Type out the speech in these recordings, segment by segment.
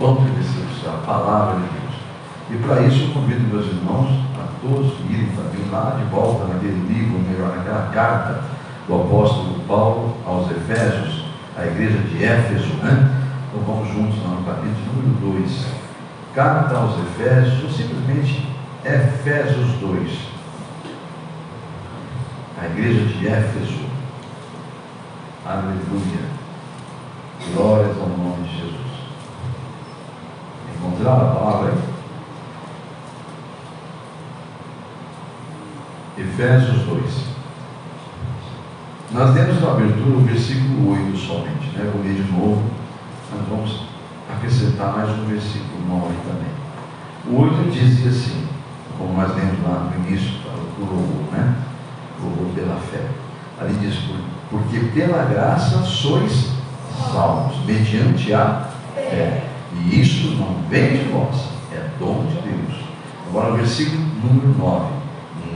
pão de Deus, a palavra de Deus. E para isso eu convido meus irmãos a todos irem também lá de volta naquele livro, melhor, naquela carta do apóstolo Paulo aos Efésios, a igreja de Éfeso, né? Então vamos juntos lá no capítulo número 2, carta aos Efésios, ou simplesmente Efésios 2, a igreja de Éfeso. Aleluia, glórias ao nome de Jesus. Encontraram a palavra aí? Efésios 2. Nós demos na abertura o versículo 8 somente, né? Vou ler de novo, nós vamos acrescentar mais um versículo 9 também. O 8 dizia assim, como nós lemos lá no início, do louvor, né? Louvor pela fé. Ali diz, porque pela graça sois salvos, mediante a fé. E isso não vem de vós, é dom de Deus. Agora o versículo número 9.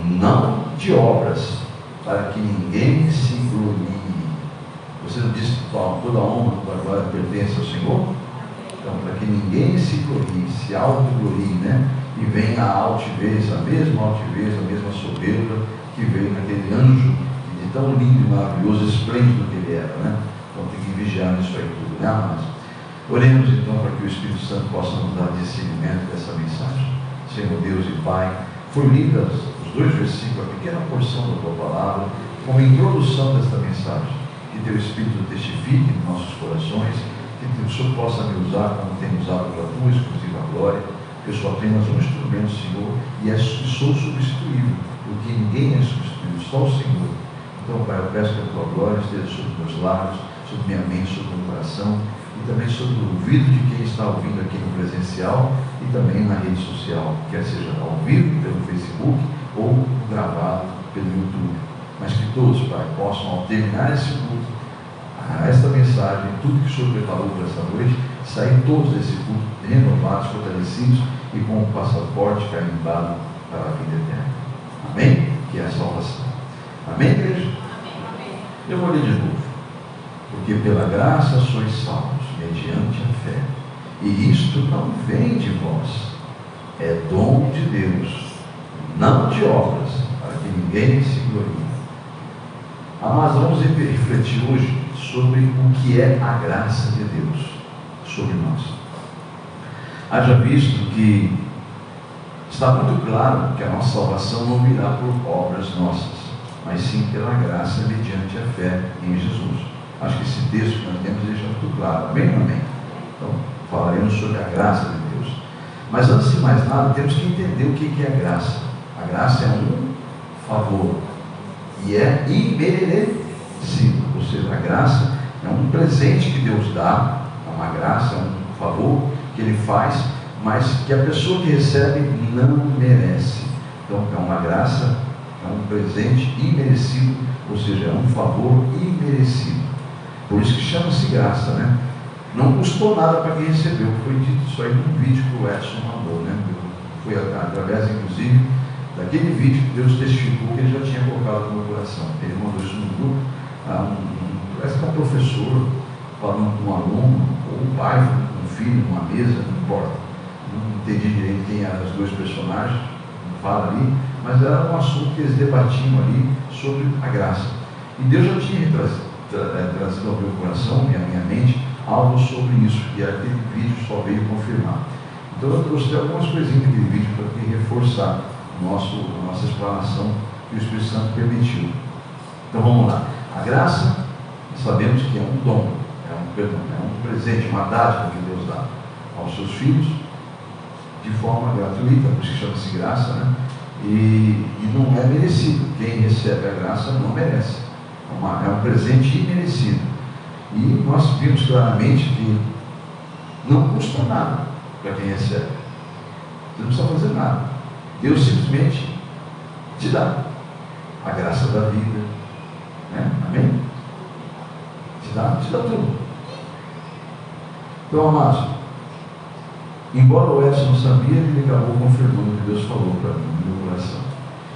Não de obras, para que ninguém se glorie. Você não disse que toda honra, toda glória pertence ao Senhor? Então, para que ninguém se glorie, se autoglorie, né? E venha a altivez, a mesma soberba que veio naquele anjo, de tão lindo e maravilhoso, esplêndido que ele era, né? Então tem que vigiar nisso aí tudo, né, amados? Oremos então para que o Espírito Santo possa nos dar discernimento dessa mensagem. Senhor Deus e Pai, foi lida os dois versículos, a pequena porção da tua palavra, como introdução desta mensagem. Que teu Espírito testifique em nossos corações, que o Senhor possa me usar como tem usado para a tua exclusiva glória. Eu sou apenas um instrumento, Senhor, e sou substituível, porque ninguém é substituível, só o Senhor. Então, Pai, eu peço que a tua glória esteja sobre meus lábios, sobre minha mente, sobre o meu coração, e também sobre o ouvido de quem está ouvindo aqui no presencial e também na rede social, quer seja ao vivo pelo Facebook ou gravado pelo YouTube. Mas que todos, Pai, possam, ao terminar esse culto, esta mensagem, tudo que o Senhor preparou para esta noite, sair todos desse culto renovados, fortalecidos e com o passaporte carimbado para a vida eterna. Amém? Que é a salvação. Amém, igreja? Amém. Eu vou ler de novo. Porque pela graça sois salvos, mediante a fé. E isto não vem de vós, é dom de Deus, não de obras, para que ninguém se glorie. Mas vamos refletir hoje sobre o que é a graça de Deus sobre nós. Haja visto que está muito claro que a nossa salvação não virá por obras nossas, mas sim pela graça mediante a fé em Jesus. Acho que esse texto que nós temos deixa muito claro. Amém ou amém? Então, falaremos sobre a graça de Deus. Mas antes de mais nada, temos que entender o que é a graça. A graça é um favor e é imerecido. Ou seja, a graça é um presente que Deus dá, é uma graça, é um favor que Ele faz, mas que a pessoa que recebe não merece. Então, é uma graça, é um presente imerecido, ou seja, é um favor imerecido. Por isso que chama-se graça, né? Não custou nada para quem recebeu. Foi dito isso aí num vídeo que o Edson mandou, né? Foi através, inclusive, daquele vídeo que Deus testificou que Ele já tinha colocado no meu coração. Ele mandou isso no grupo, parece que é um professor falando com um aluno, ou um pai com um filho, numa mesa, não importa. Não entendi direito quem eram os dois personagens, não fala ali, mas era um assunto que eles debatiam ali sobre a graça. E Deus já tinha trazido ao meu coração e à minha mente algo sobre isso, e aquele vídeo só veio confirmar. Então eu trouxe algumas coisinhas daquele vídeo para reforçar a nossa explanação que o Espírito Santo permitiu. Então vamos lá. A graça, sabemos que é um dom, é um presente, uma dádiva que Deus dá aos seus filhos de forma gratuita, por isso que chama-se graça, né? E não é merecido. Quem recebe a graça não merece. É um presente imerecido. E nós vimos claramente que não custa nada para quem recebe. Você não precisa fazer nada. Deus simplesmente te dá a graça da vida, né? Amém? Te dá tudo. Então, amados, embora o Edson não sabia, ele acabou confirmando o que Deus falou para mim no meu coração.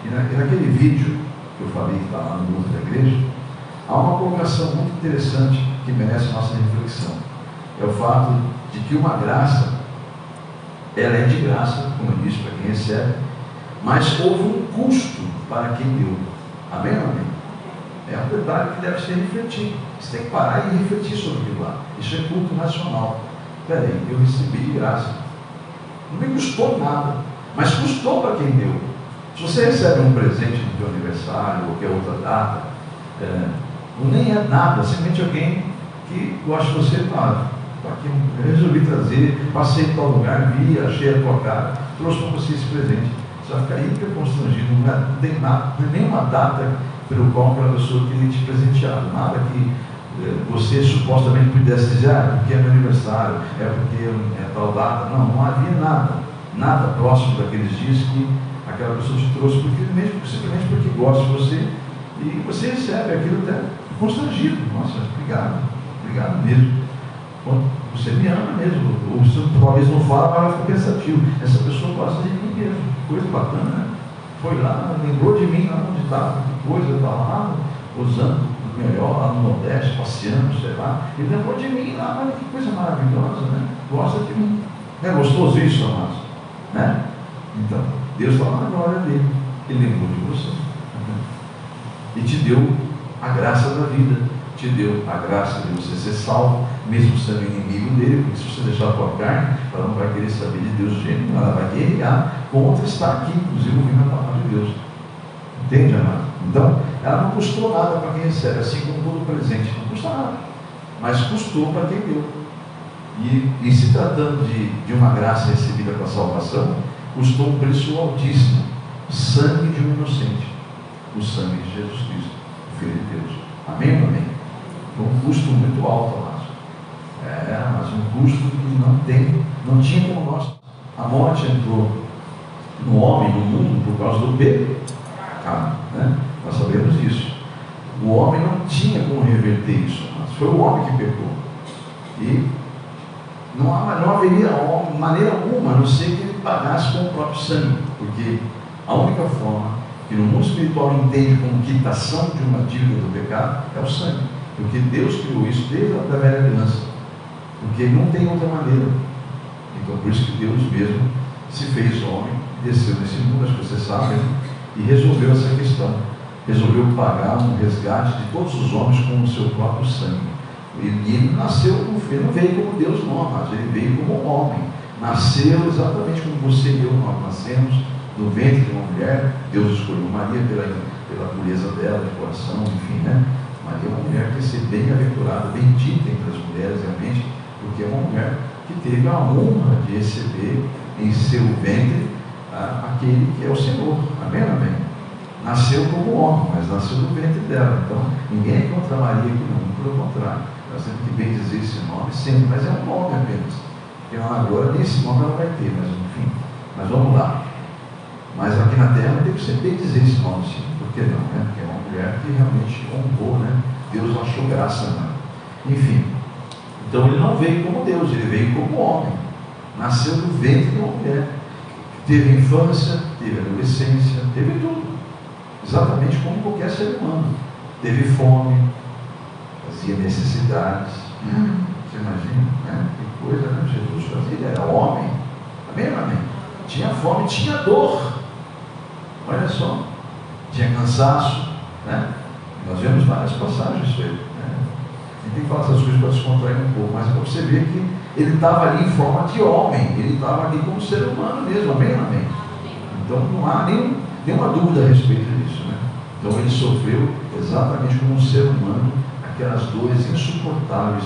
E naquele vídeo que eu falei que está lá no grupo da igreja, há uma colocação muito interessante que merece nossa reflexão. É o fato de que uma graça ela é de graça, como eu disse, para quem recebe, mas houve um custo para quem deu. Amém ou amém? É um detalhe que deve ser refletido. Você tem que parar e refletir sobre aquilo lá. Isso é culto nacional. Espera aí, eu recebi de graça. Não me custou nada, mas custou para quem deu. Se você recebe um presente no seu aniversário, ou qualquer outra data, nem é nada, simplesmente alguém que gosta de você, aqui, eu resolvi trazer, passei em tal lugar, vi, achei a tua cara, trouxe para você esse presente. Você vai ficar hiper constrangido, não tem nada, nenhuma data pelo qual aquela pessoa queria te presentear, nada que você supostamente pudesse dizer, porque é meu aniversário, é porque é tal data. Não havia nada próximo daqueles dias que aquela pessoa te trouxe, simplesmente porque gosta de você, e você recebe aquilo até constrangido. Nossa, obrigado mesmo. Você me ama mesmo, ou você talvez não fala, mas vai ficar pensativo. Essa pessoa gosta de mim mesmo, que coisa bacana, né? Foi lá, lembrou de mim lá onde estava, que coisa, eu estava lá usando o melhor, lá no Nordeste, passeando, sei lá, e lembrou de mim lá, olha que coisa maravilhosa, né? Gosta de mim. Não é gostoso isso, amados? Né? Então, Deus está lá na glória dele, ele lembrou de você, e te deu a graça da vida, te deu a graça de você ser salvo, mesmo sendo inimigo dele, porque se você deixar a tua carne, ela não vai querer saber de Deus de jeito nenhum, ela vai guerrear contra estar aqui, inclusive ouvindo a palavra de Deus. Entende, amado? Então, ela não custou nada para quem recebe, assim como todo presente, não custa nada, mas custou para quem deu. E se tratando de uma graça recebida para a salvação, custou um preço altíssimo, sangue de um inocente, o sangue de Jesus Cristo, o Filho de Deus. Amém ou amém? Foi um custo muito alto, amados. Mas um custo que não tinha como nós. A morte entrou no homem, no mundo, por causa do pecado, né? Nós sabemos disso. O homem não tinha como reverter isso, mas foi o homem que pecou. E não haveria maneira alguma, a não ser que ele pagasse com o próprio sangue, porque a única forma que no mundo espiritual entende como quitação de uma dívida do pecado é o sangue, porque Deus criou isso desde a velha aliança, porque não tem outra maneira. Então por isso que Deus mesmo se fez homem, desceu nesse mundo, acho que você sabe, e resolveu essa questão, resolveu pagar um resgate de todos os homens com o seu próprio sangue. E ele nasceu, ele não veio como Deus não, mas ele veio como homem, nasceu exatamente como você e eu, nós nascemos no ventre de uma mulher. Deus escolheu Maria pela pureza dela, de coração, enfim, né? Maria é uma mulher que ser bem-aventurada, bendita entre as mulheres, realmente, porque é uma mulher que teve a honra de receber em seu ventre aquele que é o Senhor. Amém? Amém? Nasceu como homem, mas nasceu no ventre dela. Então, ninguém é contra Maria aqui, não, pelo contrário. Nós temos que bem dizer esse nome sempre, mas é um nome apenas. Porque agora nem esse nome ela vai ter, mas enfim. Mas vamos lá. Mas aqui na terra tem que ser bem dizer esse nome, sim. Por que não, né? Porque é uma mulher que realmente honrou, né? Deus achou graça, né? Enfim. Então ele não veio como Deus, ele veio como homem. Nasceu no ventre de uma mulher. Teve infância, teve adolescência, teve tudo. Exatamente como qualquer ser humano. Teve fome, fazia necessidades. Você imagina, né? Que coisa, né? Jesus fazia, ele era homem. Amém, amém? Tinha fome, tinha dor. Olha só. Tinha cansaço, né? Nós vemos várias passagens isso aí, né? A gente tem que falar essas coisas para descontrair um pouco, mas para você ver que ele estava ali em forma de homem, ele estava ali como ser humano mesmo. Amém, amém? Então não há nenhuma dúvida a respeito disso, né? Então ele sofreu exatamente como um ser humano aquelas dores insuportáveis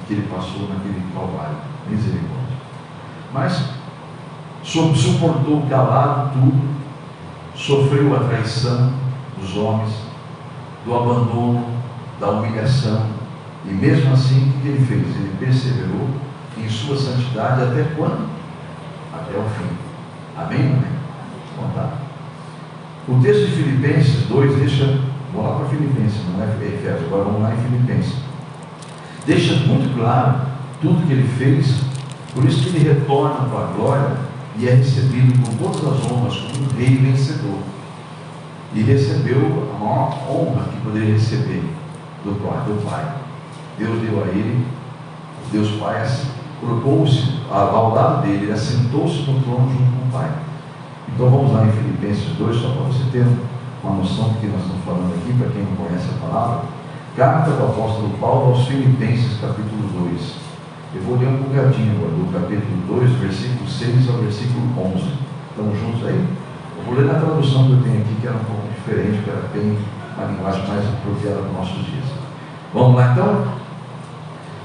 que ele passou naquele calvário. Misericórdia. Mas suportou calado tudo, sofreu a traição dos homens, do abandono, da humilhação, e mesmo assim o que ele fez? Ele perseverou em sua santidade até quando? Até o fim. Amém? Amém? Vamos lá. O texto de Filipenses 2 deixa, vamos lá para Filipenses, não é Efésios, agora vamos lá em Filipenses. Deixa muito claro tudo que ele fez, por isso que ele retorna para a glória e é recebido com todas as honras como um rei vencedor. E recebeu a maior honra que poderia receber do Pai. Deus deu a ele, Deus Pai, colocou-se ao lado dele, ele assentou-se no trono junto com o Pai. Então vamos lá em Filipenses 2, só para você ter uma noção do que nós estamos falando aqui, para quem não conhece a palavra. Carta do apóstolo Paulo aos Filipenses, capítulo 2. Eu vou ler um bocadinho agora, do capítulo 2, versículo 6 ao versículo 11. Estamos juntos aí? Eu vou ler na tradução que eu tenho aqui, que era um pouco diferente, que era bem uma linguagem mais apropriada para os nossos dias. Vamos lá então?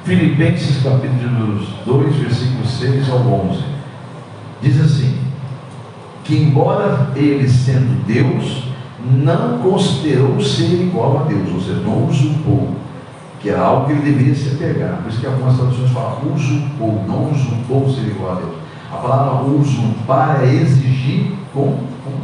Filipenses capítulo 2, versículos 6 ao 11. Diz assim: que embora ele sendo Deus, não considerou ser igual a Deus, ou seja, não usurpou, que era algo que ele deveria se apegar. Por isso que algumas traduções falam usurpou, não usurpou ser igual a Deus. A palavra usurpar é exigir com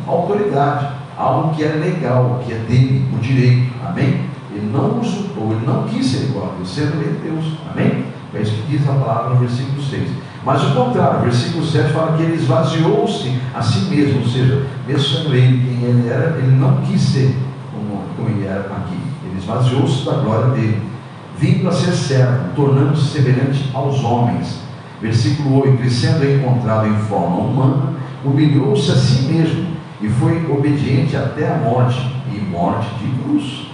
autoridade, algo que é legal, que é dele, o direito, amém? Ele não usurpou, ele não quis ser igual a Deus, sendo ele Deus, amém? É isso que diz a palavra no versículo 6. Mas o contrário, o versículo 7 fala que ele esvaziou-se a si mesmo, ou seja, mesmo sendo ele quem ele era, ele não quis ser como ele era aqui. Ele esvaziou-se da glória dele, vindo a ser servo, tornando-se semelhante aos homens. Versículo 8, ele sendo encontrado em forma humana, humilhou-se a si mesmo e foi obediente até a morte, e morte de cruz.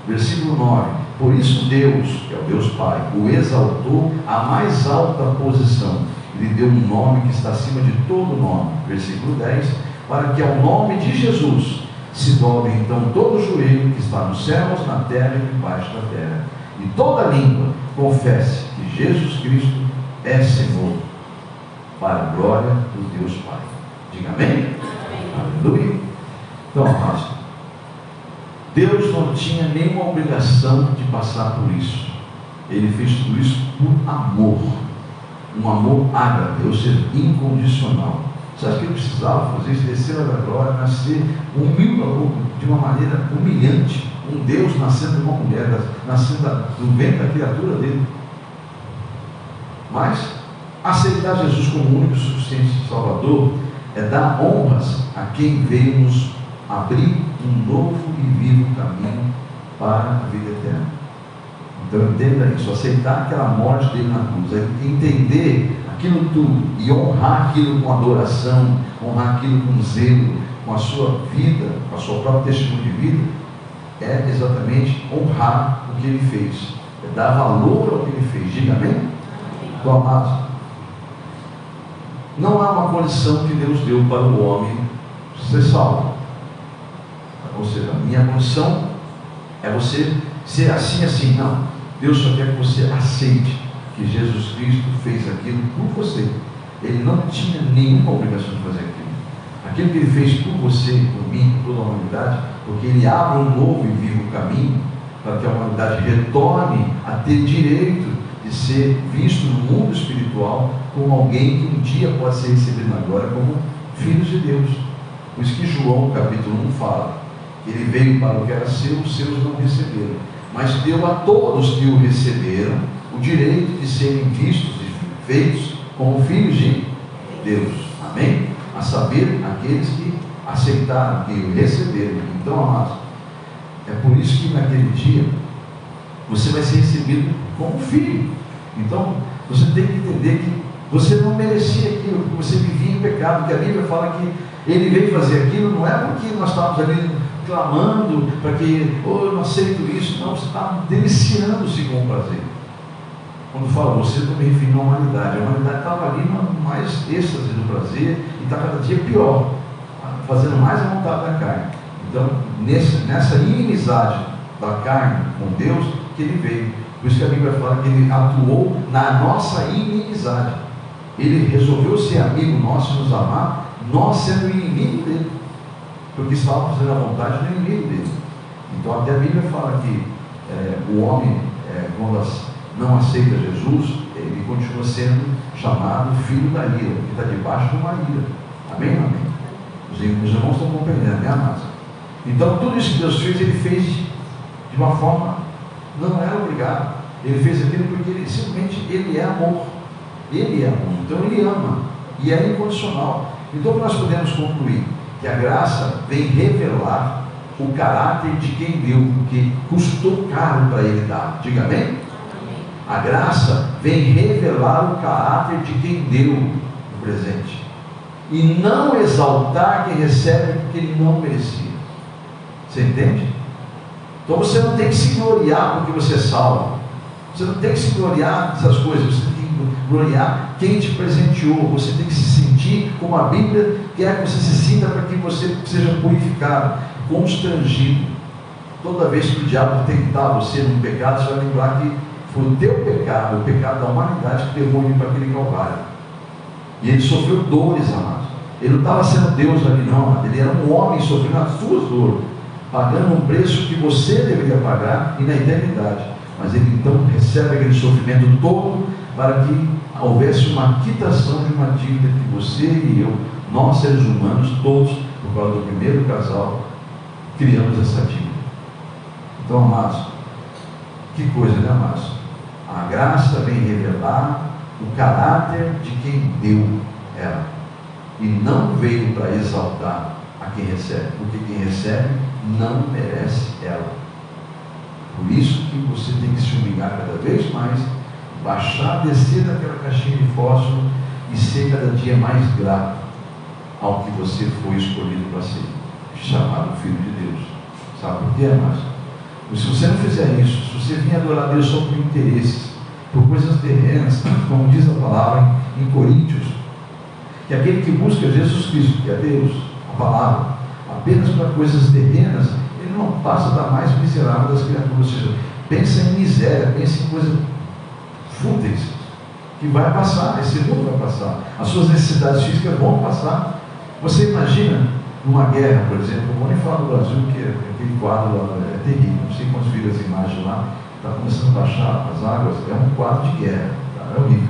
Versículo 9, por isso Deus, que é o Deus Pai, o exaltou à mais alta posição, e lhe deu um nome que está acima de todo nome. Versículo 10, para que ao nome de Jesus se dobre então todo o joelho que está nos céus, na terra e debaixo da terra, e toda língua confesse que Jesus Cristo é Senhor, para a glória do Deus Pai. Diga amém? Aleluia. Então, amados, Deus não tinha nenhuma obrigação de passar por isso. Ele fez tudo isso por amor, um amor ágape, ou seja, incondicional. Você acha que ele precisava fazer isso, descer da glória, nascer de uma maneira humilhante, um Deus nascendo de uma mulher, nascendo do ventre da criatura dele? Mas aceitar Jesus como único e suficiente Salvador é dar honras a quem veio nos abrir um novo e vivo caminho para a vida eterna. Então entenda isso, aceitar aquela morte dele na cruz, é entender aquilo tudo e honrar aquilo com adoração, honrar aquilo com zelo, com a sua vida, com a sua própria testemunho de vida, é exatamente honrar o que ele fez, é dar valor ao que ele fez. Diga amém? Então, amados, não há uma condição que Deus deu para o homem ser salvo. Ou seja, a minha condição é você ser assim, assim. Não, Deus só quer que você aceite que Jesus Cristo fez aquilo por você. Ele não tinha nenhuma obrigação de fazer aquilo. Aquilo que ele fez por você, por mim, por toda a humanidade, porque ele abre um novo e vivo caminho para que a humanidade retorne a ter direito de ser visto no mundo espiritual como alguém que um dia pode ser recebido na glória como filhos de Deus. Por isso que João capítulo 1 fala que ele veio para o que era seu, os seus não receberam, mas deu a todos que o receberam o direito de serem vistos e feitos como filhos de Deus, amém? A saber, aqueles que aceitaram, que o receberam. Então, amados, é por isso que naquele dia você vai ser recebido como filho. Então, você tem que entender que você não merecia aquilo, porque você vivia em pecado, que a Bíblia fala que ele veio fazer aquilo, não é porque nós estávamos ali clamando, para que, eu não aceito isso, não, você está deliciando-se com o prazer. Quando eu falo você, eu estou me referindo à humanidade. A humanidade estava ali no mais êxtase do prazer, e está cada dia pior, fazendo mais a vontade da carne. Então, nessa inimizade da carne com Deus, que ele veio. Por isso que a Bíblia fala que ele atuou na nossa inimizade. Ele resolveu ser amigo nosso e nos amar, nós sendo inimigo dele, porque estávamos fazendo a vontade do inimigo dele. Então até a Bíblia fala que o homem, quando não aceita Jesus, ele continua sendo chamado filho da ira, que está debaixo de uma ira. Amém? Amém? Os irmãos estão compreendendo, né, amados? Então tudo isso que Deus fez, ele fez de uma forma, não era obrigado. Ele fez aquilo porque ele simplesmente é amor. Ele é amor, então ele ama, e é incondicional. Então nós podemos concluir que a graça vem revelar o caráter de quem deu, porque custou caro para ele dar. Diga amém? A graça vem revelar o caráter de quem deu o presente, e não exaltar quem recebe porque ele não merecia. Você entende? Então você não tem que se gloriar porque você é salvo. Você não tem que se gloriar dessas coisas. Você tem que gloriar quem te presenteou. Você tem que se sentir como a Bíblia quer que você se sinta, para que você seja purificado, constrangido. Toda vez que o diabo tentar você num pecado, você vai lembrar que foi o teu pecado, o pecado da humanidade, que levou ele para aquele calvário. E ele sofreu dores, amados. Ele não estava sendo Deus ali, não, amado. Ele era um homem sofrendo as suas dores, pagando um preço que você deveria pagar e na eternidade. Mas ele então recebe aquele sofrimento todo para que houvesse uma quitação de uma dívida que você e eu, nós seres humanos, todos, por causa do primeiro casal, criamos essa dívida. Então, amados, que coisa, né, amados? A graça vem revelar o caráter de quem deu ela, e não veio para exaltar a quem recebe, porque quem recebe não merece ela. Por isso que você tem que se humilhar cada vez mais, baixar, descer daquela caixinha de fósforo e ser cada dia mais grato ao que você foi escolhido para ser, chamado Filho de Deus. Sabe por quê, amados? Se você não fizer isso, se você vir adorar Deus só por interesses, por coisas terrenas, como diz a palavra em Coríntios, que aquele que busca Jesus Cristo, que é Deus, a palavra, apenas para coisas terrenas, ele não passa da mais miserável das criaturas. Ou seja, pensa em miséria, pensa em coisas fúteis, que vai passar, esse mundo vai passar, as suas necessidades físicas vão passar. Você imagina numa guerra, por exemplo, eu vou nem falar do Brasil, que aquele quadro lá é terrível, não sei quantos viram as imagens lá, está começando a baixar as águas, é um quadro de guerra, tá? É horrível.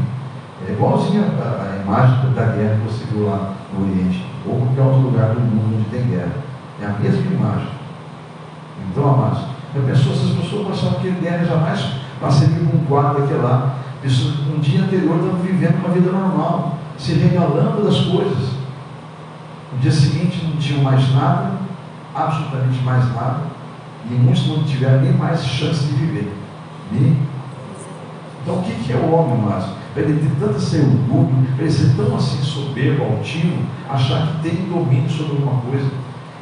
É igualzinho a imagem da guerra que você viu lá no Oriente, ou qualquer outro lugar do mundo onde tem guerra. É a mesma imagem. Então, amados, eu penso, se as pessoas passaram aquele guerra, jamais passaria com um quadro daquele lá. Pessoas que no dia anterior estavam vivendo uma vida normal, se regalando das coisas. No dia seguinte não tinham mais nada, absolutamente mais nada, e muitos não tiveram nem mais chance de viver. Então o que é o homem, Márcio? Para ele ter tanta orgulho, para ele ser tão assim soberbo, altivo, achar que tem domínio sobre alguma coisa.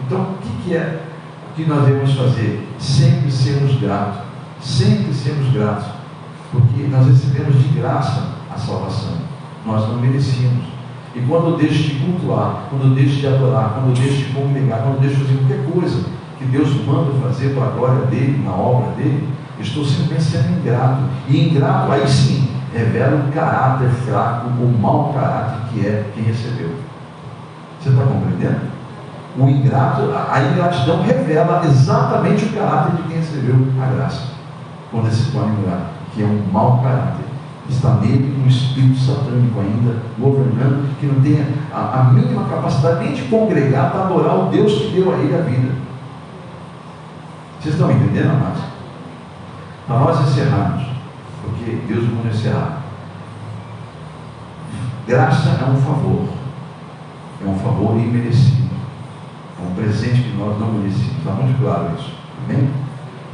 Então o que é o que nós devemos fazer? Sempre sermos gratos, sempre sermos gratos, porque nós recebemos de graça a salvação, nós não merecíamos. E quando eu deixo de cultuar, quando eu deixo de adorar, quando eu deixo de congregar, quando eu deixo de fazer qualquer coisa que Deus manda fazer para a glória dele, na obra dele, eu estou simplesmente sendo ingrato. E ingrato, aí sim, revela o caráter fraco, o mau caráter que é quem recebeu. Você está compreendendo? O ingrato, a ingratidão revela exatamente o caráter de quem recebeu a graça. Quando ele se torna ingrato, que é um mau caráter. Está nele um espírito satânico ainda governando, que não tem a mínima capacidade nem de congregar para adorar o Deus que deu a ele a vida. Vocês estão entendendo, amados? Para nós encerrarmos, porque Deus manda encerrar. Graça é um favor imerecido, é um presente que nós não merecemos. Está muito claro isso, amém?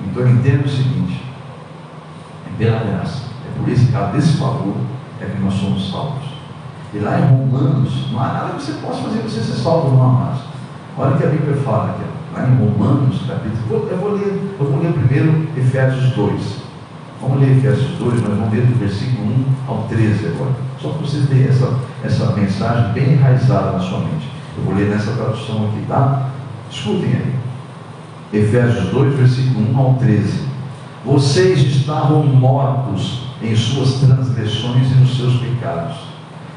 Então entenda o seguinte: é pela graça, por esse caso desse favor é que nós somos salvos. E lá em Romanos, não há nada que você possa fazer para você ser salvo, não, amados. Olha o que a Bíblia fala aqui, lá em Romanos, capítulo. Eu vou ler primeiro Efésios 2. Vamos ler Efésios 2, nós vamos ler do versículo 1 ao 13 agora. Só para vocês terem essa mensagem bem enraizada na sua mente. Eu vou ler nessa tradução aqui, tá? Escutem aí. Efésios 2, versículo 1 ao 13. Vocês estavam mortos em suas transgressões e nos seus pecados.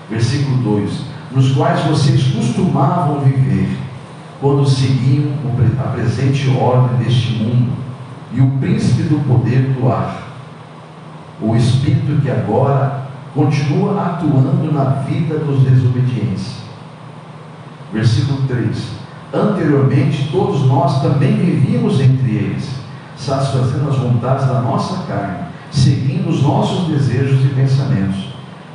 Versículo 2: nos quais vocês costumavam viver, quando seguiam a presente ordem deste mundo, e o príncipe do poder do ar, o espírito que agora continua atuando na vida dos desobedientes. Versículo 3: anteriormente todos nós também vivíamos entre eles, satisfazendo as vontades da nossa carne, seguindo os nossos desejos e pensamentos.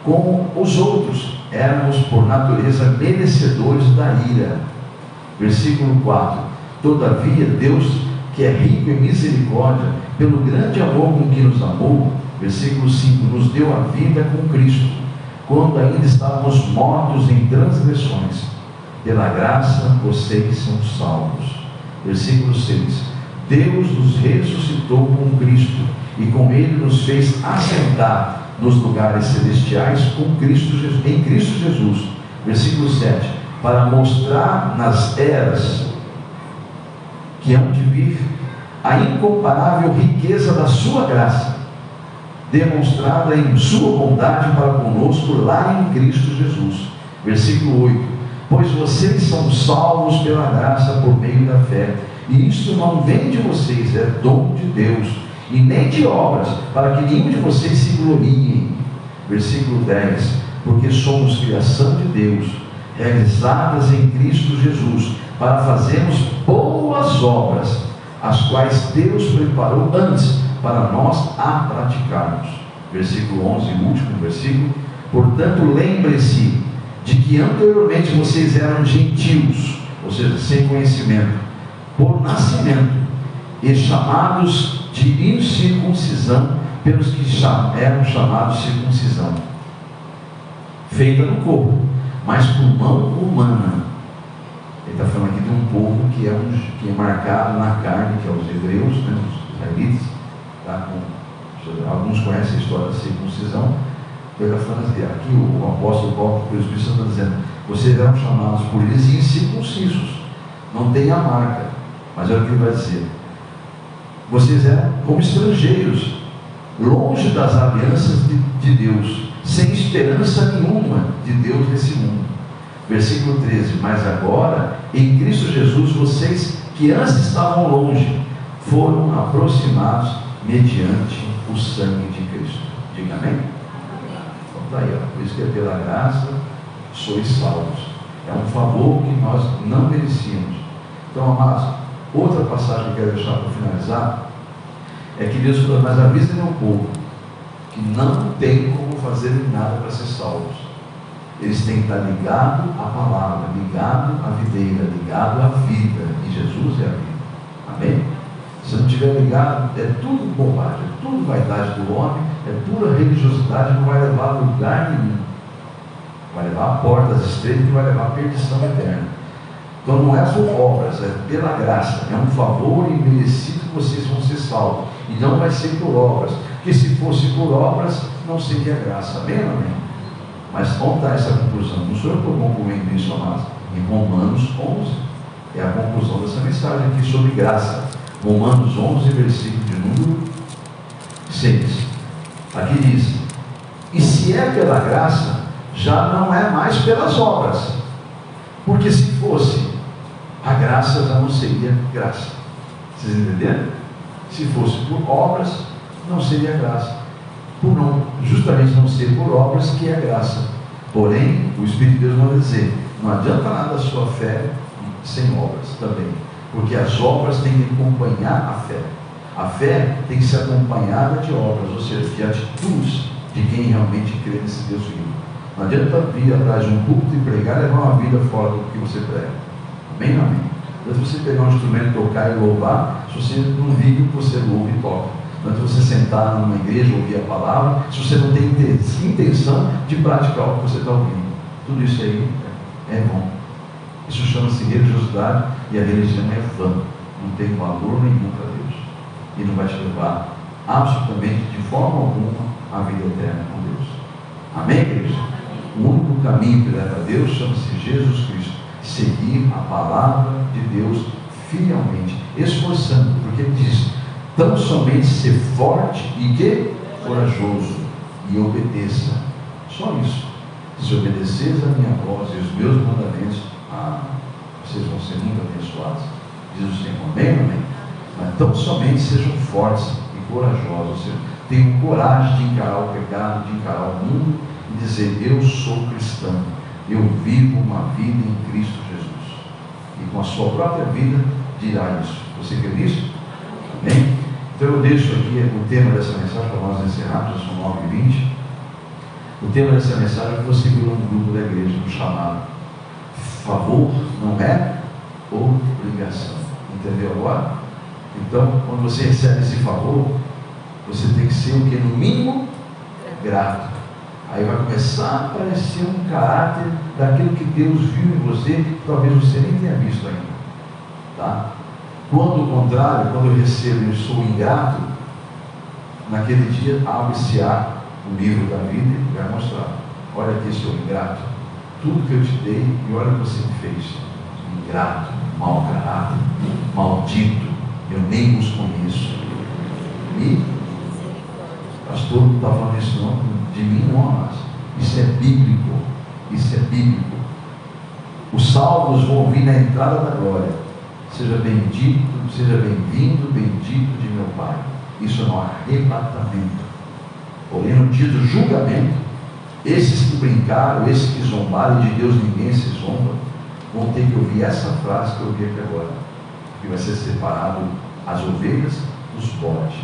Como os outros, éramos por natureza merecedores da ira. Versículo 4: todavia Deus que é rico em misericórdia, pelo grande amor com que nos amou, versículo 5, nos deu a vida com Cristo, quando ainda estávamos mortos em transgressões. Pela graça vocês são salvos. Versículo 6, Deus nos ressuscitou com Cristo, e com Ele nos fez assentar nos lugares celestiais com Cristo Jesus, em Cristo Jesus. Versículo 7, para mostrar nas eras que hão de vir a incomparável riqueza da sua graça, demonstrada em sua bondade para conosco lá em Cristo Jesus. Versículo 8, pois vocês são salvos pela graça por meio da fé, e isto não vem de vocês, é dom de Deus, e nem de obras, para que nenhum de vocês se glorie. Versículo 10, porque somos criação de Deus, realizadas em Cristo Jesus, para fazermos boas obras, as quais Deus preparou antes para nós a praticarmos. Versículo 11, último versículo, portanto lembre-se de que anteriormente vocês eram gentios, ou seja, sem conhecimento, por nascimento, e chamados de incircuncisão pelos que eram chamados circuncisão, feita no corpo, mas por mão humana. Ele está falando aqui de um povo que é marcado na carne, que é os hebreus, né, os israelitas. Tá? Alguns conhecem a história da circuncisão. Ele está falando assim, aqui o apóstolo Paulo, por Espírito Santo, está dizendo, vocês eram chamados por eles incircuncisos, não tem a marca, mas é o que ele vai dizer. Vocês eram como estrangeiros, longe das alianças de Deus, sem esperança nenhuma de Deus nesse mundo. Versículo 13, mas agora, em Cristo Jesus, vocês que antes estavam longe, foram aproximados mediante o sangue de Cristo. Diga amém? Então está aí, ó. Por isso que é pela graça, sois salvos. É um favor que nós não merecíamos. Então, amados, outra passagem que eu quero deixar para finalizar, é que Deus falou, mas avisa meu povo, que não tem como fazer nada para ser salvos. Eles têm que estar ligados à palavra, ligados à videira, ligados à vida, e Jesus é a vida. Amém? Se não estiver ligado, é tudo bobagem, é tudo vaidade do homem, é pura religiosidade, não vai levar a lugar nenhum. Vai levar a portas estreitas e vai levar a perdição eterna. Então não é por obras, é pela graça, é um favor imerecido que vocês vão ser salvos, e não vai ser por obras, porque se fosse por obras, não seria graça. Amém ou amém? Mas onde está essa conclusão? Não sou eu que estou concluindo isso, amados. Em Romanos 11, é a conclusão dessa mensagem aqui sobre graça. Romanos 11, versículo de número 6. Aqui diz, e se é pela graça, já não é mais pelas obras, porque se fosse, a graça já não seria graça. Vocês entenderam? Se fosse por obras, não seria graça. Por não, justamente não ser por obras que é graça. Porém, o Espírito de Deus manda dizer, não adianta nada a sua fé sem obras também, porque as obras têm que acompanhar a fé. A fé tem que ser acompanhada de obras, ou seja, de atitudes de quem realmente crê nesse Deus vivo. Não adianta vir atrás de um púlpito e pregar e levar uma vida fora do que você prega. Amém? Amém. Não adianta você pegar um instrumento, tocar e louvar, se você não vive o que você louva e toca. Não adianta você sentar numa igreja, ouvir a palavra, se você não tem intenção de praticar o que você está ouvindo. Tudo isso aí é bom. Isso chama-se religiosidade, e a religião é vã. Não tem valor nenhum para Deus. E não vai te levar absolutamente, de forma alguma, à vida eterna com Deus. Amém, igreja? O único caminho que leva a Deus chama-se Jesus Cristo. Seguir a palavra de Deus fielmente, esforçando, porque ele diz, tão somente ser forte e que? Corajoso, e obedeça. Só isso. Se obedeceres a minha voz e os meus mandamentos, vocês vão ser muito abençoados. Diz o Senhor, amém, amém? Mas tão somente sejam fortes e corajosos, ou seja, tenham coragem de encarar o pecado, de encarar o mundo e dizer, eu sou cristão, eu vivo uma vida em Cristo Jesus. E com a sua própria vida dirá isso. Você quer isso? Amém? Então eu deixo aqui o tema dessa mensagem para nós encerrarmos, já são 9h20. O tema dessa mensagem é que você virou um grupo da igreja, um chamado. Favor não é obrigação. Entendeu agora? Então, quando você recebe esse favor, você tem que ser o que? No mínimo, grato. Aí vai começar a aparecer um caráter daquilo que Deus viu em você, que talvez você nem tenha visto ainda. Tá? Quando o contrário, quando eu recebo e eu sou ingrato, naquele dia abre-se-á o livro da vida e vai mostrar: olha aqui, seu ingrato, tudo que eu te dei e olha o que você me fez. Ingrato, mau caráter, maldito, eu nem os conheço. E pastor não está falando isso não, de mim não, mas isso é bíblico, isso é bíblico. Os salvos vão ouvir na entrada da glória: seja bendito, seja bem-vindo, bendito de meu Pai. Isso é um arrebatamento. Porém, no dia do julgamento, esses que brincaram, esses que zombaram, de Deus ninguém se zomba, vão ter que ouvir essa frase que eu ouvi aqui agora, que vai ser separado as ovelhas dos bodes,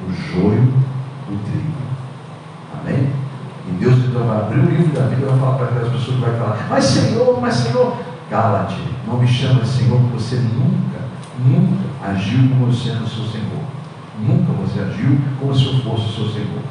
o joio do trigo. Amém? E Deus então vai abrir o livro da vida e vai falar para aquelas pessoas que vai falar: mas Senhor, cala-te, não me chama de Senhor, porque você nunca agiu como sendo o seu Senhor. Nunca você agiu como se eu fosse o seu Senhor.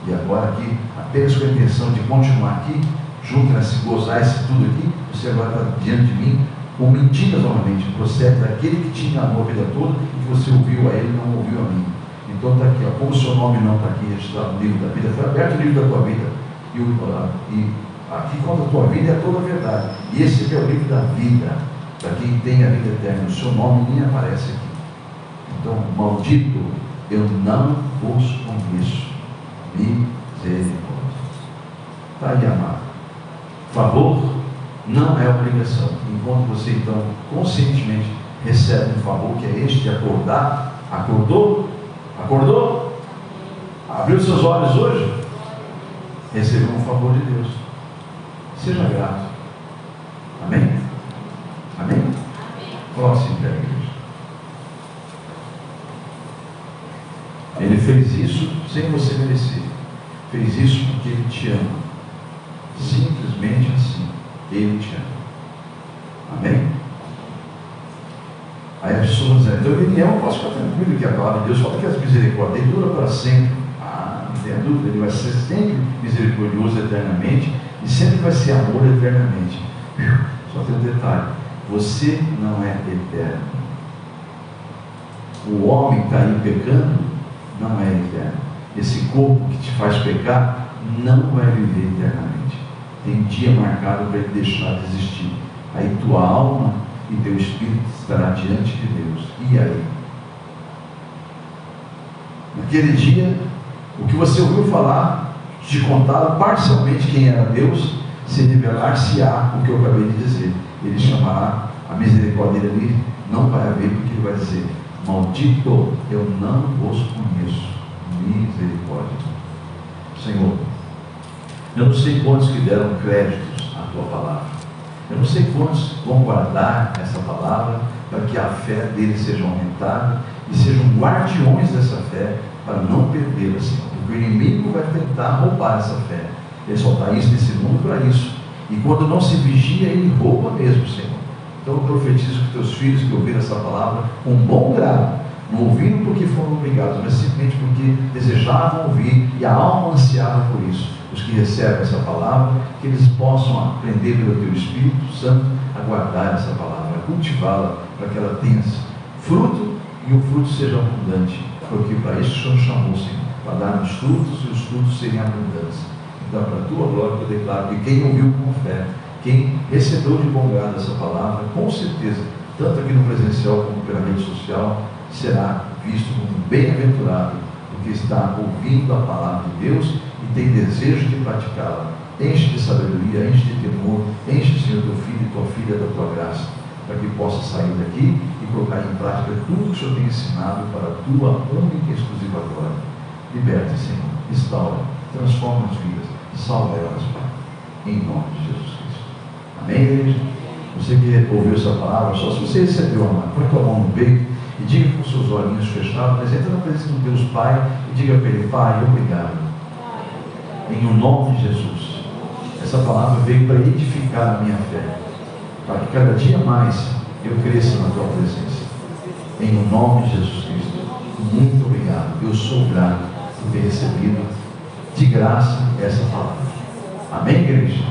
E agora aqui, apenas com a intenção de continuar aqui, junto nesse gozar esse tudo aqui, você agora está diante de mim com mentiras novamente, procede daquele que te enganou a vida toda e que você ouviu a ele e não ouviu a mim. Então está aqui, ó, como o seu nome não está aqui registrado no livro da vida, foi aberto o livro da tua vida, e aqui conta a tua vida é toda a verdade, e esse aqui é o livro da vida, para quem tem a vida eterna. O seu nome nem aparece aqui. Então, maldito, eu não vos conheço. Misericórdia. Está aí, amado. Favor não é obrigação. Enquanto você então conscientemente recebe um favor, que é este de acordar, acordou? Abriu seus olhos hoje? Recebeu um favor de Deus. Seja grato. Amém? Amém? Coloque-se em pé, igreja. Ele fez isso sem você merecer. Fez isso porque Ele te ama. Simplesmente assim. Ele te ama. Amém? Aí as pessoas dizem: então eu posso ficar tranquilo que a palavra de Deus fala que as misericórdias dura para sempre. Não tenha dúvida, Ele vai ser sempre misericordioso eternamente e sempre vai ser amor eternamente. Só tem um detalhe: você não é eterno. O homem que está aí pecando não é eterno. Esse corpo que te faz pecar não vai viver eternamente. Tem um dia marcado para ele deixar de existir. Aí tua alma e teu espírito estará diante de Deus. E aí? Naquele dia, o que você ouviu falar, te contaram parcialmente quem era Deus, se revelar-se-á o que eu acabei de dizer. Ele chamará a misericórdia dele, não vai haver, porque ele vai dizer: maldito, eu não vos conheço. Misericórdia. Senhor, eu não sei quantos que deram créditos à tua palavra. Eu não sei quantos vão guardar essa palavra para que a fé deles seja aumentada e sejam guardiões dessa fé para não perdê-la, Senhor. Porque o inimigo vai tentar roubar essa fé. Ele só está isso nesse mundo para isso. E quando não se vigia, ele rouba mesmo, Senhor. Então eu profetizo que teus filhos que ouviram essa palavra com bom grado, não ouviram porque foram obrigados, mas simplesmente porque desejavam ouvir e a alma ansiava por isso. Os que recebem essa palavra, que eles possam aprender pelo teu Espírito Santo a guardar essa palavra, a cultivá-la para que ela tenha fruto e o fruto seja abundante, porque para isso o Senhor nos chamou, Senhor, para darmos frutos e os frutos serem abundantes. Então, para a tua glória, eu declaro que quem ouviu com fé, quem recebeu de bom grado essa palavra, com certeza, tanto aqui no presencial como pela rede social, será visto como bem-aventurado, porque está ouvindo a palavra de Deus e tem desejo de praticá-la. Enche de sabedoria, enche de temor, enche, Senhor, teu filho e tua filha da tua graça, para que possa sair daqui e colocar em prática tudo que o Senhor tem ensinado para a tua única e exclusiva glória. Liberte, Senhor, restaura, transforma as vidas, salva elas, Pai, em nome de Jesus Cristo. Amém, igreja? Você que ouviu essa palavra, só se você recebeu, amado, põe tua mão no peito e diga com seus olhinhos fechados, mas entra na presença do Deus Pai e diga para Ele: Pai, obrigado, em o nome de Jesus. Essa palavra veio para edificar a minha fé, para que cada dia mais eu cresça na tua presença. em o nome de Jesus Cristo. Muito obrigado. Eu sou grato por ter recebido de graça essa palavra. Amém, igreja?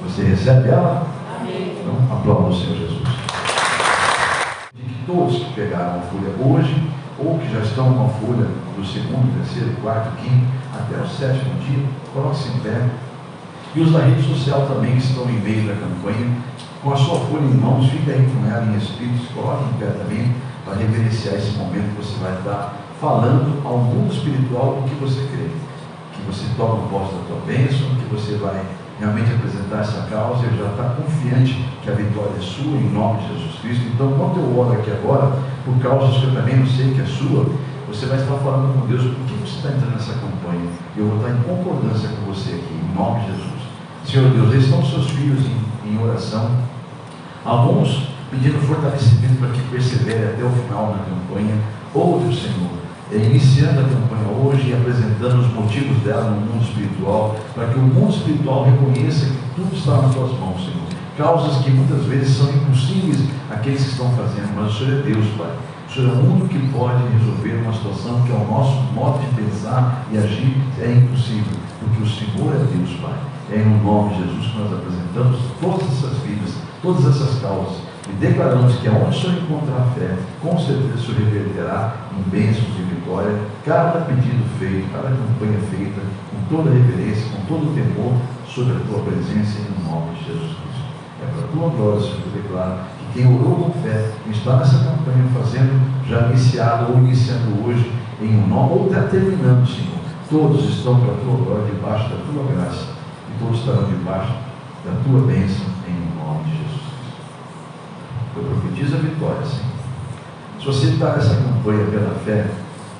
Você recebe ela? Amém. Então, aplauda o Senhor Jesus. De que todos que pegaram a folha hoje, ou que já estão com a folha do segundo, terceiro, quarto, quinto, até o sétimo dia, coloque-se em pé. E os da rede social também, que estão em meio da campanha, com a sua folha em mãos, fica aí com ela em espírito, se coloque em pé também, para reverenciar esse momento que você vai estar falando ao mundo espiritual o que você crê. Que você toma posse da tua bênção, que você vai realmente apresentar essa causa e já está confiante que a vitória é sua, em nome de Jesus Cristo. Então, quando eu oro aqui agora, por causas que eu também não sei que é sua, você vai estar falando com Deus, por que você está entrando nessa campanha? Eu vou estar em concordância com você aqui, em nome de Jesus. Senhor Deus, esses são seus filhos em oração, alguns pedindo fortalecimento para que persevere até o final da campanha, outros, Senhor, iniciando a campanha hoje e apresentando os motivos dela no mundo espiritual, para que o mundo espiritual reconheça que tudo está nas tuas mãos, Senhor. Causas que muitas vezes são impossíveis àqueles que estão fazendo, mas o Senhor é Deus, Pai. O Senhor é o único que pode resolver uma situação que ao nosso modo de pensar e agir é impossível, porque o Senhor é Deus, Pai. É no nome de Jesus que nós apresentamos todas essas vidas, todas essas causas, e declaramos que aonde o Senhor encontrar a fé, com certeza o Senhor reverterá em bênçãos de vitória, cada pedido feito, cada campanha feita, com toda reverência, com todo temor, sobre a tua presença e no nome de Jesus Cristo. É para a tua glória, Senhor, que eu declaro que quem orou com fé, quem está nessa campanha fazendo, já iniciado ou iniciando hoje, em um nome, ou até terminando, Senhor, todos estão para a tua glória, debaixo da tua graça, e todos estarão debaixo da tua bênção, em nome de Jesus. Eu profetizo a vitória, Senhor. Se você está nessa campanha pela fé,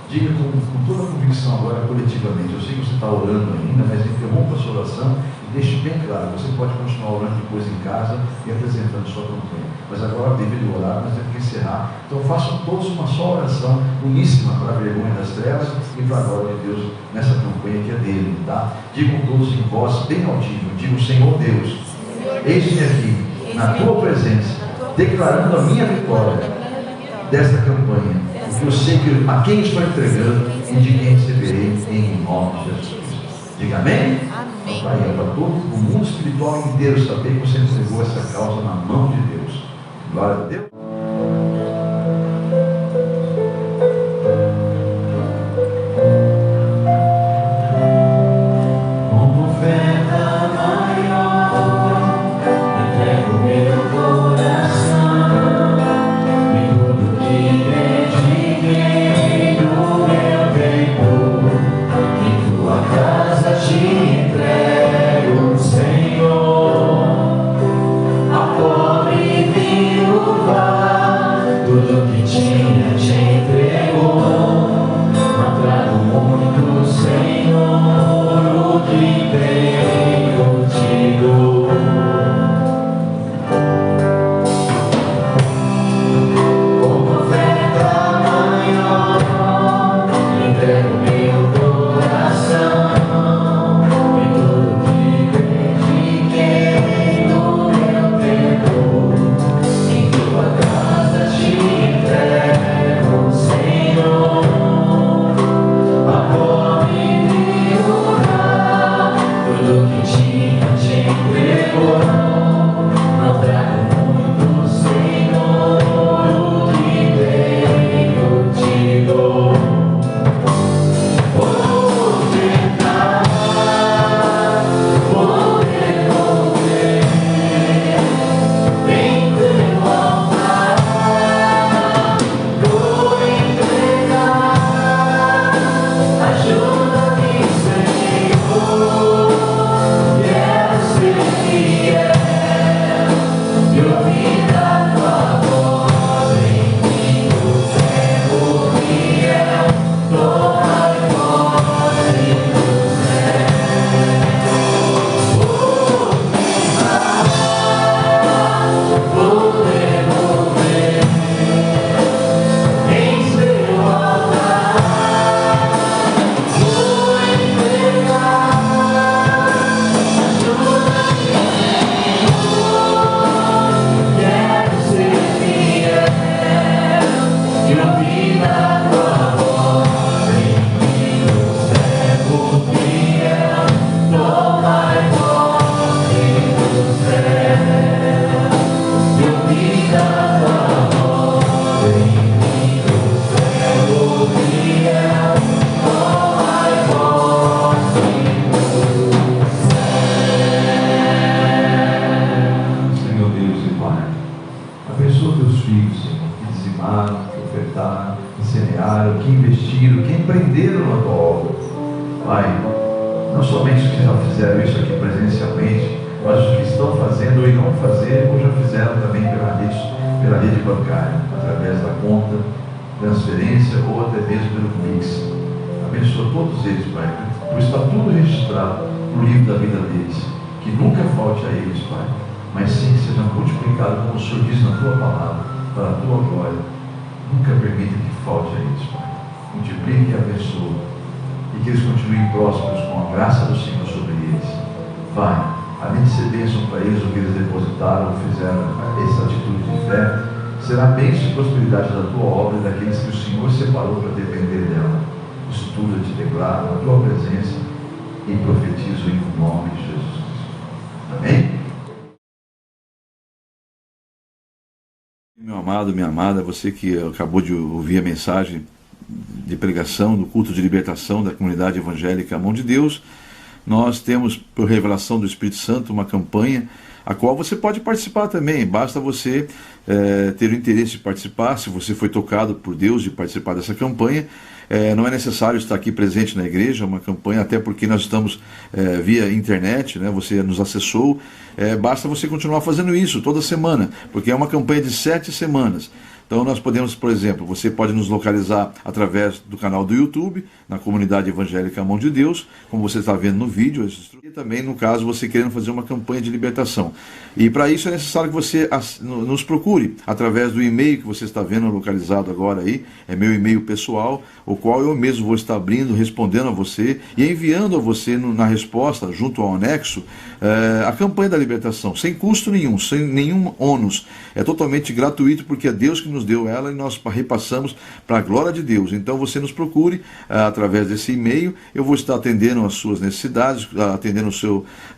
diga com toda a convicção agora coletivamente. Eu sei que você está orando ainda, mas interrompa a sua oração e deixe bem claro, você pode continuar orando depois em casa e apresentando sua campanha. Mas agora, devido a orar, nós temos que encerrar. Então façam todos uma só oração uníssima para a vergonha das trevas e para a glória de Deus nessa campanha que é dele, tá? Digam todos em voz bem audível, digam: Senhor Deus, eis-me aqui, na tua presença, declarando a minha vitória desta campanha, porque eu sei que a quem estou entregando e de quem receberei em nome de Jesus Cristo. Diga amém? Amém. Então, Pai, é para todo o mundo espiritual inteiro saber que você entregou essa causa na mão de Deus. Glória a Deus. Senhor, a pobre viúva investiram, que empreenderam na tua obra. Pai, não somente os que já fizeram isso aqui presencialmente, mas os que estão fazendo ou irão fazer, ou já fizeram também pela rede bancária, através da conta, transferência ou até mesmo pelo Pix. Abençoa todos eles, Pai, pois está tudo registrado no livro da vida deles. Que nunca falte a eles, Pai, mas sim que seja multiplicado, como o Senhor diz na tua palavra, para a tua glória. Nunca permita que falte a eles, Pai. Multiplique e abençoe, e que eles continuem prósperos com a graça do Senhor sobre eles. Pai, além de ser bênção para eles o que eles depositaram ou fizeram essa atitude de fé, será bênção e prosperidade da tua obra e daqueles que o Senhor separou para depender dela. Isso tudo eu te declaro na tua presença e profetizo em nome de Jesus Cristo. Amém? Meu amado, minha amada, você que acabou de ouvir a mensagem de pregação do culto de libertação da comunidade evangélica Mão de Deus, nós temos, por revelação do Espírito Santo, uma campanha a qual você pode participar também. Basta você ter o interesse de participar. Se você foi tocado por Deus de participar dessa campanha, não é necessário estar aqui presente na igreja. É uma campanha, até porque nós estamos via internet, né? Você nos acessou. Basta você continuar fazendo isso toda semana, porque é uma campanha de 7 semanas. Então nós podemos, por exemplo, você pode nos localizar através do canal do YouTube, na comunidade evangélica Mão de Deus, como você está vendo no vídeo, e também no caso você querendo fazer uma campanha de libertação. E para isso é necessário que você nos procure através do e-mail que você está vendo localizado agora aí, é meu e-mail pessoal, o qual eu mesmo vou estar abrindo, respondendo a você e enviando a você na resposta, junto ao anexo, a campanha da libertação, sem custo nenhum, sem nenhum ônus. É totalmente gratuito, porque é Deus que nos deu ela e nós repassamos para a glória de Deus. Então você nos procure através desse e-mail. Eu vou estar atendendo as suas necessidades, atendendo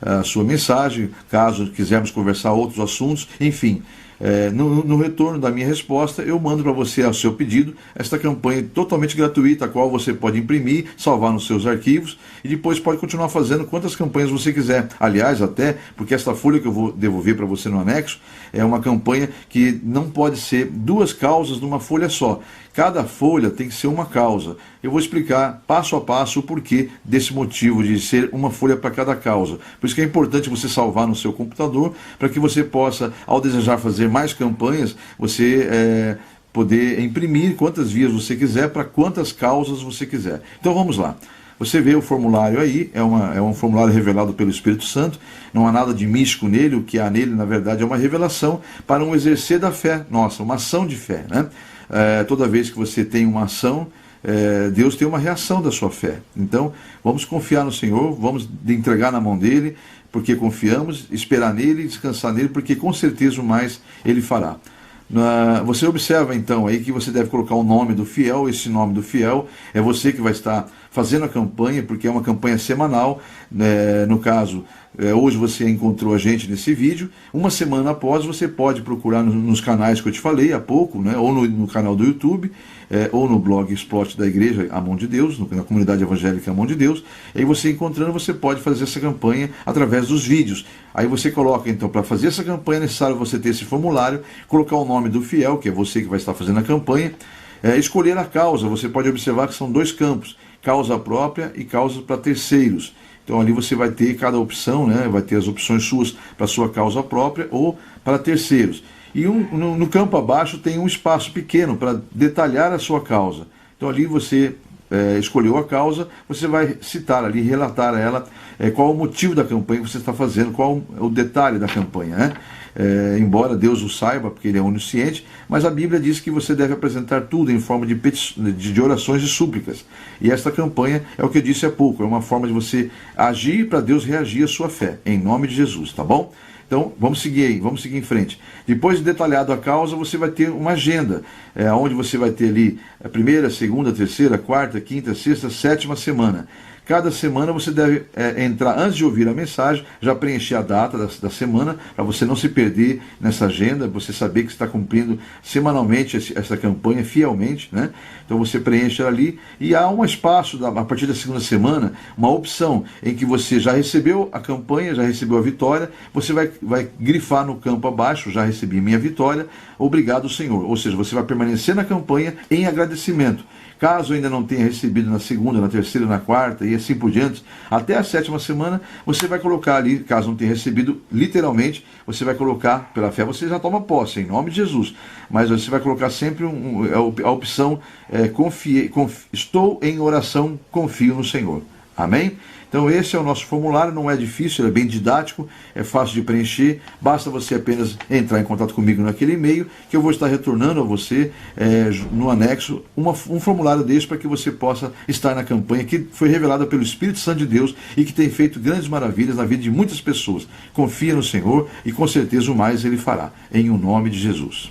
a sua mensagem, caso quisermos conversar outros assuntos, enfim. No retorno da minha resposta, eu mando para você, ao seu pedido, esta campanha totalmente gratuita, a qual você pode imprimir, salvar nos seus arquivos e depois pode continuar fazendo quantas campanhas você quiser. Aliás, até porque esta folha que eu vou devolver para você no anexo é uma campanha que não pode ser 2 causas numa folha só. Cada folha tem que ser uma causa. Eu vou explicar passo a passo o porquê desse motivo de ser uma folha para cada causa. Por isso que é importante você salvar no seu computador, para que você possa, ao desejar fazer mais campanhas, você poder imprimir quantas vias você quiser, para quantas causas você quiser. Então vamos lá. Você vê o formulário aí, é um formulário revelado pelo Espírito Santo, não há nada de místico nele, o que há nele, na verdade, é uma revelação para um exercer da fé nossa, uma ação de fé, né? Toda vez que você tem uma ação, Deus tem uma reação da sua fé. Então, vamos confiar no Senhor, vamos entregar na mão dele, porque confiamos, esperar nele, descansar nele, porque com certeza o mais ele fará. Você observa então aí que você deve colocar o nome do fiel. Esse nome do fiel é você que vai estar fazendo a campanha, porque é uma campanha semanal. No caso, hoje você encontrou a gente nesse vídeo. Uma semana após, você pode procurar nos canais que eu te falei há pouco, né? Ou no canal do YouTube, ou no blog Explode da Igreja A Mão de Deus, na comunidade evangélica A Mão de Deus. E aí você encontrando, você pode fazer essa campanha através dos vídeos. Aí você coloca, então, para fazer essa campanha é necessário você ter esse formulário, colocar o nome do fiel, que é você que vai estar fazendo a campanha, escolher a causa. Você pode observar que são 2 campos, causa própria e causa para terceiros. Então ali você vai ter cada opção, né? Vai ter as opções suas para sua causa própria ou para terceiros. E no campo abaixo tem um espaço pequeno para detalhar a sua causa. Então ali você escolheu a causa, você vai citar ali, relatar a ela qual o motivo da campanha que você está fazendo, qual o detalhe da campanha, né? Embora Deus o saiba, porque Ele é onisciente, mas a Bíblia diz que você deve apresentar tudo em forma de orações e súplicas. E esta campanha é o que eu disse há pouco, é uma forma de você agir para Deus reagir à sua fé, em nome de Jesus, tá bom? Então, vamos seguir aí, vamos seguir em frente. Depois de detalhado a causa, você vai ter uma agenda, onde você vai ter ali a primeira, segunda, terceira, quarta, quinta, sexta, 7ª semana. Cada semana você deve entrar, antes de ouvir a mensagem, já preencher a data da semana, para você não se perder nessa agenda, você saber que está cumprindo semanalmente essa campanha fielmente, né? Então você preenche ali e há um espaço, a partir da 2ª semana, uma opção em que você já recebeu a campanha, já recebeu a vitória, você vai grifar no campo abaixo, já recebi minha vitória, obrigado Senhor. Ou seja, você vai permanecer na campanha em agradecimento. Caso ainda não tenha recebido na segunda, na terceira, na quarta e assim por diante, até a 7ª semana, você vai colocar ali, caso não tenha recebido, literalmente, você vai colocar, pela fé, você já toma posse, em nome de Jesus. Mas você vai colocar sempre a opção, estou em oração, confio no Senhor. Amém? Então esse é o nosso formulário, não é difícil, ele é bem didático, é fácil de preencher, basta você apenas entrar em contato comigo naquele e-mail, que eu vou estar retornando a você, no anexo, um formulário desse para que você possa estar na campanha que foi revelada pelo Espírito Santo de Deus e que tem feito grandes maravilhas na vida de muitas pessoas. Confia no Senhor e com certeza o mais Ele fará, em o nome de Jesus.